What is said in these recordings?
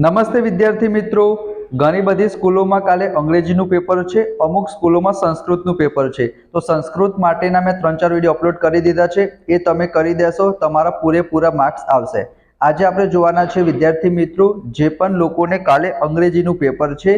નમસ્તે વિદ્યાર્થી મિત્રો, ઘણી બધી સ્કૂલોમાં કાલે અંગ્રેજીનું પેપર છે, અમુક સ્કૂલોમાં સંસ્કૃતનું પેપર છે. તો સંસ્કૃત માટેના મેં 3-4 વિડીયો અપલોડ કરી દીધા છે. એ તમે કરી દેશો, તમારા પૂરેપૂરા માર્ક્સ આવશે. આજે આપણે જોવાના છે વિદ્યાર્થી મિત્રો, જે પણ લોકોને કાલે અંગ્રેજીનું પેપર છે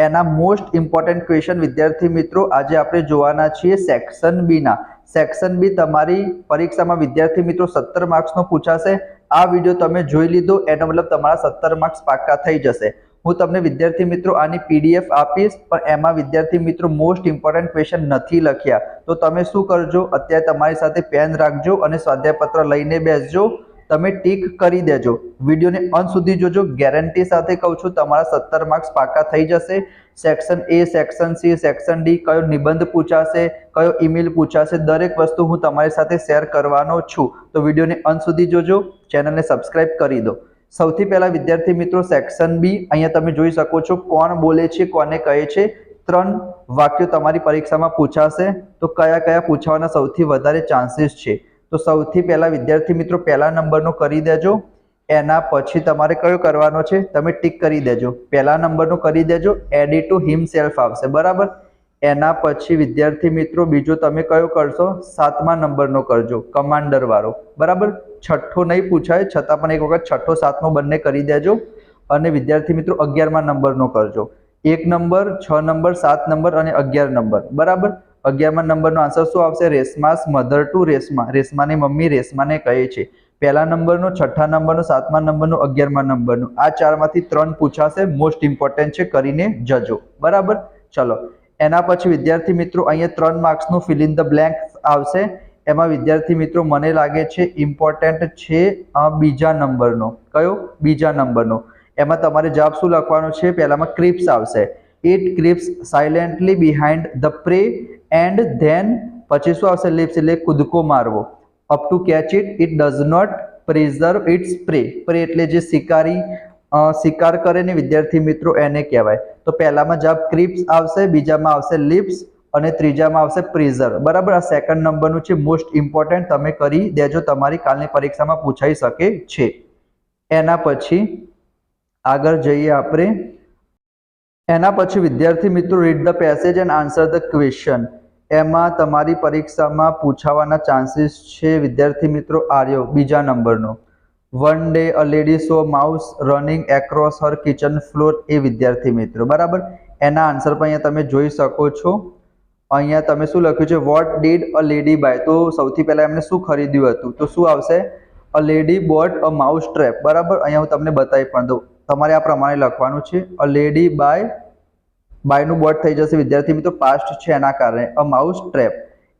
એના મોસ્ટ ઇમ્પોર્ટન્ટ ક્વેશ્ચન વિદ્યાર્થી મિત્રો આજે આપણે જોવાના છીએ સેક્શન બી ના. સેક્શન બી તમારી પરીક્ષામાં વિદ્યાર્થી મિત્રો 17 માર્ક્સનો પૂછાશે. આ વિડીયો તમે જોઈ લીધો એનો મતલબ તમારા 17 માર્ક્સ પાક્કા થઈ જશે. હું તમને વિદ્યાર્થી મિત્રો આની પીડીએફ આપીશ, પણ એમાં વિદ્યાર્થી મિત્રો મોસ્ટ ઇમ્પોર્ટન્ટ ક્વેશ્ચન નથી લખ્યા. તો તમે શું કરજો, અત્યારે તમારી સાથે પેન રાખજો અને સ્વાધ્યાય પત્ર લઈને બેસજો. તમે ટીક કરી દેજો, વિડીયોને અંત સુધી જોજો. ગેરંટી સાથે કહું છું તમારા 17 માર્ક્સ પાક્કા થઈ જશે. Section A, section C, section D, કયો નિબંધ પૂછાશે, કયો ઈમેલ પૂછાશે, દરેક વસ્તુ હું તમારી સાથે શેર કરવાનો છું. તો વિડીયોને અંત સુધી જોજો, ચેનલને સબસ્ક્રાઇબ કરી દો. સૌથી પહેલા વિદ્યાર્થી મિત્રો સેક્શન બી, અહીંયા તમે જોઈ શકો છો કોણ બોલે છે, કોને કહે છે. 3 વાક્યો તમારી પરીક્ષામાં પૂછાશે. તો કયા કયા પૂછવાના સૌથી વધારે ચાન્સીસ છે? તો સૌથી પહેલા વિદ્યાર્થી મિત્રો પહેલા નંબરનો કરી દેજો. એના પછી તમારે કયો કરવાનો છે તમે ટીક કરી દેજો. પહેલા નંબરનો કરી દેજો, એડી ટુ હિમસેલ્ફ આવશે, બરાબર. એના પછી વિદ્યાર્થી મિત્રો બીજો તમે કયો કરશો? 7મા નંબરનો કરજો, કમાન્ડર વાળો, બરાબર. છઠ્ઠો નહીં પૂછાય, છતાં પણ એક વખત છઠ્ઠો 7મો બંને કરી દેજો. અને વિદ્યાર્થી મિત્રો 11મા નંબરનો કરજો. 1 નંબર, 6 નંબર, 7 નંબર અને 11 નંબર, બરાબર. 11મા નંબરનો આન્સર શું આવશે? રેશમાસ મધર ટુ રેશમા, રેશમાની મમ્મી રેશમાને કહે છે. પહેલા નંબરનો, છઠ્ઠા નંબરનો, 7મા નંબરનો, 11મા નંબરનો, આ 4માંથી 3 પૂછાશે. મોસ્ટ ઇમ્પોર્ટન્ટ છે, કરીને જજો, બરાબર. ચલો, એના પછી વિદ્યાર્થી મિત્રો અહીંયા 3 માર્ક્સનું ફિલ ઇન ધ બ્લેન્ક આવશે. એમાં વિદ્યાર્થી મિત્રો મને લાગે છે ઇમ્પોર્ટન્ટ છે બીજા નંબરનો. કયો? બીજા નંબરનો. એમાં તમારે જવાબ શું લખવાનો છે? પહેલામાં ક્રિપ્સ આવશે. It creeps silently behind the prey and then પછી શું આવશે? લિપ્સ એટલે કૂદકો મારવો. Up to catch it, it does not preserve its prey. Prey એટલે જે શિકારી શિકાર કરે ને વિદ્યાર્થી મિત્રો એને કહેવાય. તો પહેલામાં જવાબ ક્રિપ્સ આવશે, બીજામાં આવશે લિપ્સ અને ત્રીજામાં આવશે પ્રિઝર્વ, બરાબર. આ સેકન્ડ નંબરનું છે, મોસ્ટ ઇમ્પોર્ટન્ટ, તમે કરી દેજો, તમારી કાલની પરીક્ષામાં પૂછાઈ શકે છે. એના પછી આગળ જઈએ આપણે. એના પછી વિદ્યાર્થી મિત્રો read the passage and answer the question. એમાં તમારી પરીક્ષામાં પૂછાવાના ચાન્સીસ છે વિદ્યાર્થી મિત્રો આર્યો બીજા નંબરનો. One day a lady saw mouse running across her kitchen floor, એ વિદ્યાર્થી મિત્રો, બરાબર. એના આન્સર પણ અહીંયા તમે જોઈ શકો છો. અહીંયા તમે શું લખ્યું છે? What did a lady buy. તો સૌથી પહેલા એમને શું ખરીદ્યું હતું? તો શું આવશે? A lady bought a mouse trap, બરાબર. અહીંયા હું તમને બતાવી પણ દઉં, તમારે આ પ્રમાણે લખવાનું છે. અ લેડી બાયનું બોટ થઈ જશે વિદ્યાર્થી મિત્રો, પાસ્ટ છે એના કારણે. અ માઉસ ટ્રેપ.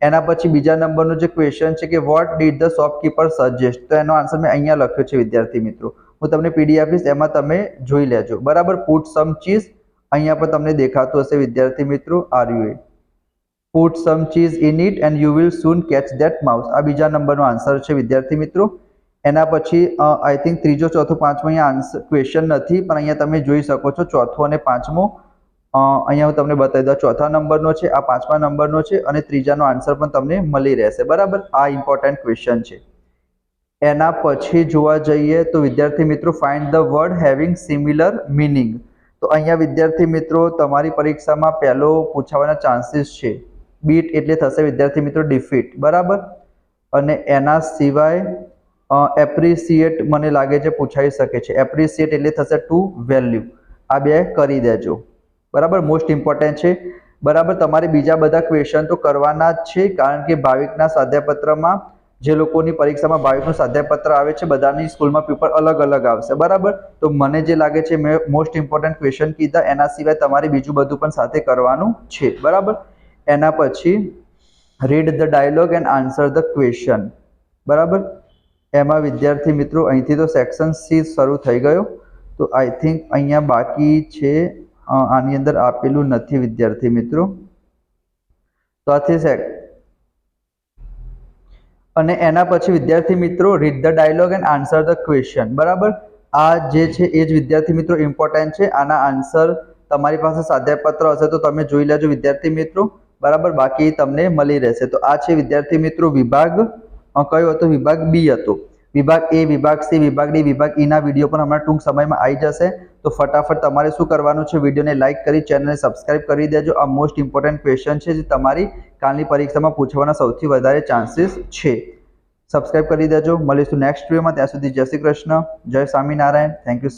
એના પછી બીજા નંબરનો જે ક્વેશ્ચન છે કે what did the shopkeeper suggest. તો એનો આન્સર મેં અહીંયા લખ્યો છે વિદ્યાર્થી મિત્રો. હું તમને પીડી આપીશ, એમાં તમે જોઈ લેજો, બરાબર. પુટ સમ ચીઝ, અહીંયા પર તમને દેખાતું હશે વિદ્યાર્થી મિત્રો. આર્યુ put some cheese in it and you will soon catch that mouse. આ બીજા નંબરનો આન્સર છે વિદ્યાર્થી મિત્રો. એના પછી આઈ થિંક ત્રીજો, ચોથો, પાંચમો અહીંયા આન્સર ક્વેશ્ચન નથી, પણ અહીંયા તમે જોઈ શકો છો ચોથો અને પાંચમો. અહીંયા હું તમને બતાવી દઉં, ચોથા નંબરનો છે, આ 5મા નંબરનો છે અને ત્રીજાનો આન્સર પણ તમને મળી રહેશે, બરાબર. આ ઇમ્પોર્ટન્ટ ક્વેશ્ચન છે. એના પછી જોવા જઈએ તો વિદ્યાર્થી મિત્રો find the word having similar meaning. તો અહીંયા વિદ્યાર્થી મિત્રો તમારી પરીક્ષામાં પહેલો પૂછાવાના ચાન્સીસ છે. બીટ એટલે થશે વિદ્યાર્થી મિત્રો ડિફીટ, બરાબર. અને એના સિવાય એપ્રિસિએટ મને લાગે છે પૂછાઈ શકે છે. એપ્રિસિએટ એટલે થશે ટુ વેલ્યુ. આ બે કરી દેજો, બરાબર. મોસ્ટ ઇમ્પોર્ટન્ટ છે, બરાબર. તમારે બીજા બધા ક્વેશ્ચન તો કરવાના જ છે, કારણ કે ભાવિકના સ્વાધ્યાયપત્રમાં જે લોકોની પરીક્ષામાં ભાવિકનું સ્વાધ્યાયપત્ર આવે છે બધાની સ્કૂલમાં પેપર અલગ અલગ આવશે, બરાબર. તો મને જે લાગે છે મેં મોસ્ટ ઇમ્પોર્ટન્ટ ક્વેશ્ચન કીધા, એના સિવાય તમારે બીજું બધું પણ સાથે કરવાનું છે, બરાબર. એના પછી read the dialogue and answer the question, બરાબર. એમાં વિદ્યાર્થી મિત્રો અહીંથી તો સેક્શન સી શરૂ થઈ ગયો. તો આઈ થિંક અહીંયા બાકી છે, આની અંદર આપેલું નથી વિદ્યાર્થી મિત્રો. તો આથી અને એના પછી વિદ્યાર્થી મિત્રો read the dialogue and answer the question, બરાબર. આ જે છે એ જ વિદ્યાર્થી મિત્રો ઇમ્પોર્ટન્ટ છે. આના આન્સર તમારી પાસે સ્વાધ્યાયપત્ર હશે તો તમે જોઈ લેજો વિદ્યાર્થી મિત્રો, બરાબર. બાકી તમને મળી રહેશે. તો આ છે વિદ્યાર્થી મિત્રો વિભાગ કયો હતો? વિભાગ બી હતો. વિભાગ એ, વિભાગ સી, વિભાગ ડી, વિભાગ ઈ ના વિડીયો પણ હમણાં ટૂંક સમયમાં આવી જશે. તો ફટાફટ તમારે શું કરવાનું છે, વિડીયોને લાઇક કરી ચેનલને સબસ્ક્રાઇબ કરી દેજો. આ મોસ્ટ ઇમ્પોર્ટન્ટ ક્વેશ્ચન છે જે તમારી કાલની પરીક્ષામાં પૂછવાના સૌથી વધારે ચાન્સીસ છે. સબસ્ક્રાઇબ કરી દેજો. મળીશું નેક્સ્ટ વિડીયોમાં. ત્યાં સુધી જય શ્રી કૃષ્ણ, જય સ્વામિનારાયણ. Thank you.